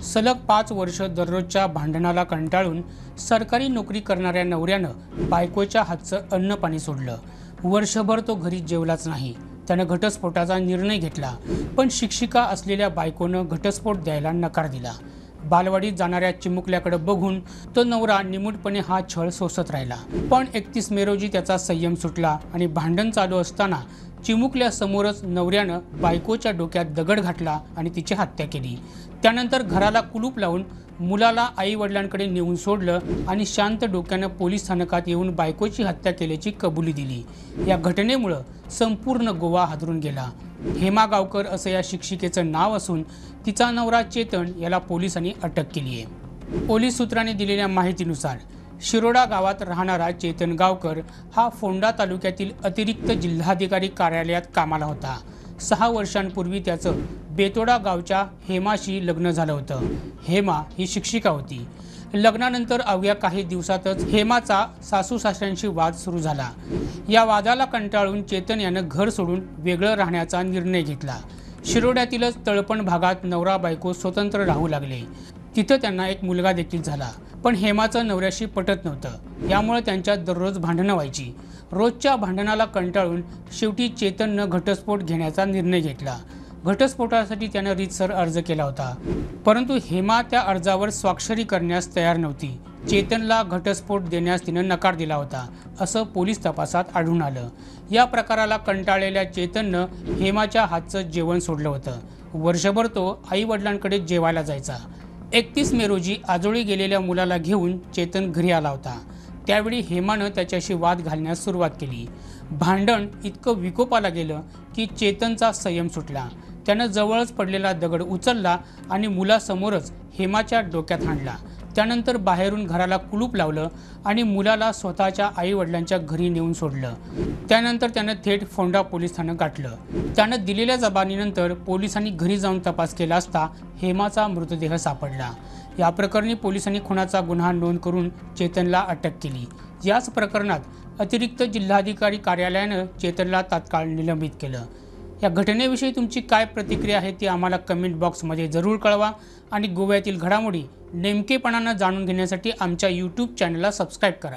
सलग 5 वर्ष दररोजच्या भांडणाला कंटाळून सरकारी नोकरी करणाऱ्या नवऱ्यानं बायकोच्या हातचं अन्न पाणी सोडलं। वर्षभर तो घरी जेवलाच नाही। त्यानं घटस्फोटाचा निर्णय घेतला, पण शिक्षिका असलेल्या बायकोनं घटस्फोट द्यायला नकार दिला। बालवाडीत जाणाऱ्या चिमुकल्याकडे बघून तो नवरा निमूटपणे हा छळ सोसत राहिला। पण 31 मे रोजी त्याचा संयम सुटला आणि भांडण चालू असताना चिमुकल्यासमोरच नवऱ्यानं बायकोच्या डोक्यात दगड घातला आणि तिची हत्या केली। त्यानंतर घराला कुलूप लावून मुलाला आई वडिलांकडे नेऊन सोडलं आणि शांत डोक्यानं पोलीस स्थानकात येऊन बायकोची हत्या केल्याची कबुली दिली। या घटनेमुळे संपूर्ण गोवा हादरून गेला। हेमा गावकर असं या शिक्षिकेचं नाव असून तिचा नवरा चेतन याला पोलिसांनी अटक केली आहे। पोलीस सूत्रांनी दिलेल्या माहितीनुसार शिरोडा गावात राहणारा चेतन गावकर हा फोंडा तालुक्यातील अतिरिक्त जिल्हाधिकारी कार्यालयात कामाला होता। 6 वर्षांपूर्वी त्याचं बेतोडा गावच्या हेमाशी लग्न झालं होतं। हेमा ही शिक्षिका होती। लग्नानंतर अवघ्या काही दिवसातच हेमाचा सासू सासऱ्यांशी वाद सुरू झाला। या वादाला कंटाळून चेतन यानं घर सोडून वेगळं राहण्याचा निर्णय घेतला। शिरोड्यातीलच तळपण भागात नवरा बायको स्वतंत्र राहू लागले। तिथं त्यांना एक मुलगा देखील झाला। पण हेमाचं नवऱ्याशी पटत नव्हतं, यामुळे त्यांच्यात दररोज भांडणं व्हायची। रोजच्या भांडणाला कंटाळून शेवटी चेतननं घटस्फोट घेण्याचा निर्णय घेतला। घटस्फोटासाठी त्यानं रीतसर अर्ज केला होता, परंतु हेमा त्या अर्जावर स्वाक्षरी करण्यास तयार नव्हती। चेतनला घटस्फोट देण्यास तिनं नकार दिला होता, असं पोलीस तपासात आढळून आलं। या प्रकाराला कंटाळलेल्या चेतननं हेमाच्या हातचं जेवण सोडलं होतं। वर्षभर तो आई वडिलांकडे जेवायला जायचा। 31 मे रोजी आजोळी गेलेल्या मुलाला घेऊन चेतन घरी आला होता। त्यावेळी हेमानं त्याच्याशी वाद घालण्यास सुरुवात केली। भांडण इतकं विकोपाला गेलं की चेतनचा संयम सुटला। त्यानं जवळच पडलेला दगड उचलला आणि मुलासमोरच हेमाच्या डोक्यात हाणला। त्यानंतर बाहेरून घराला कुलूप लावलं आणि मुलाला स्वतःच्या आई वडिलांच्या घरी नेऊन सोडलं। त्यानंतर त्यानं थेट फोंडा पोलीस स्थानक गाठलं। त्यानं दिलेल्या जबानीनंतर पोलिसांनी घरी जाऊन तपास केला असता हेमाचा मृतदेह सापडला। या प्रकरणी पोलिसांनी खुनाचा गुन्हा नोंद करून चेतनला अटक केली। याच प्रकरणात अतिरिक्त जिल्हाधिकारी कार्यालयानं चेतनला तात्काळ निलंबित केलं। या घटनेविषयी तुमची काय प्रतिक्रिया आहे ती आम्हाला कमेंट बॉक्समध्ये जरूर कळवा आणि गोव्यातील घडामोडी नेमकेपणानं जाणून घेण्यासाठी आमच्या YouTube चॅनलला सबस्क्राईब करा।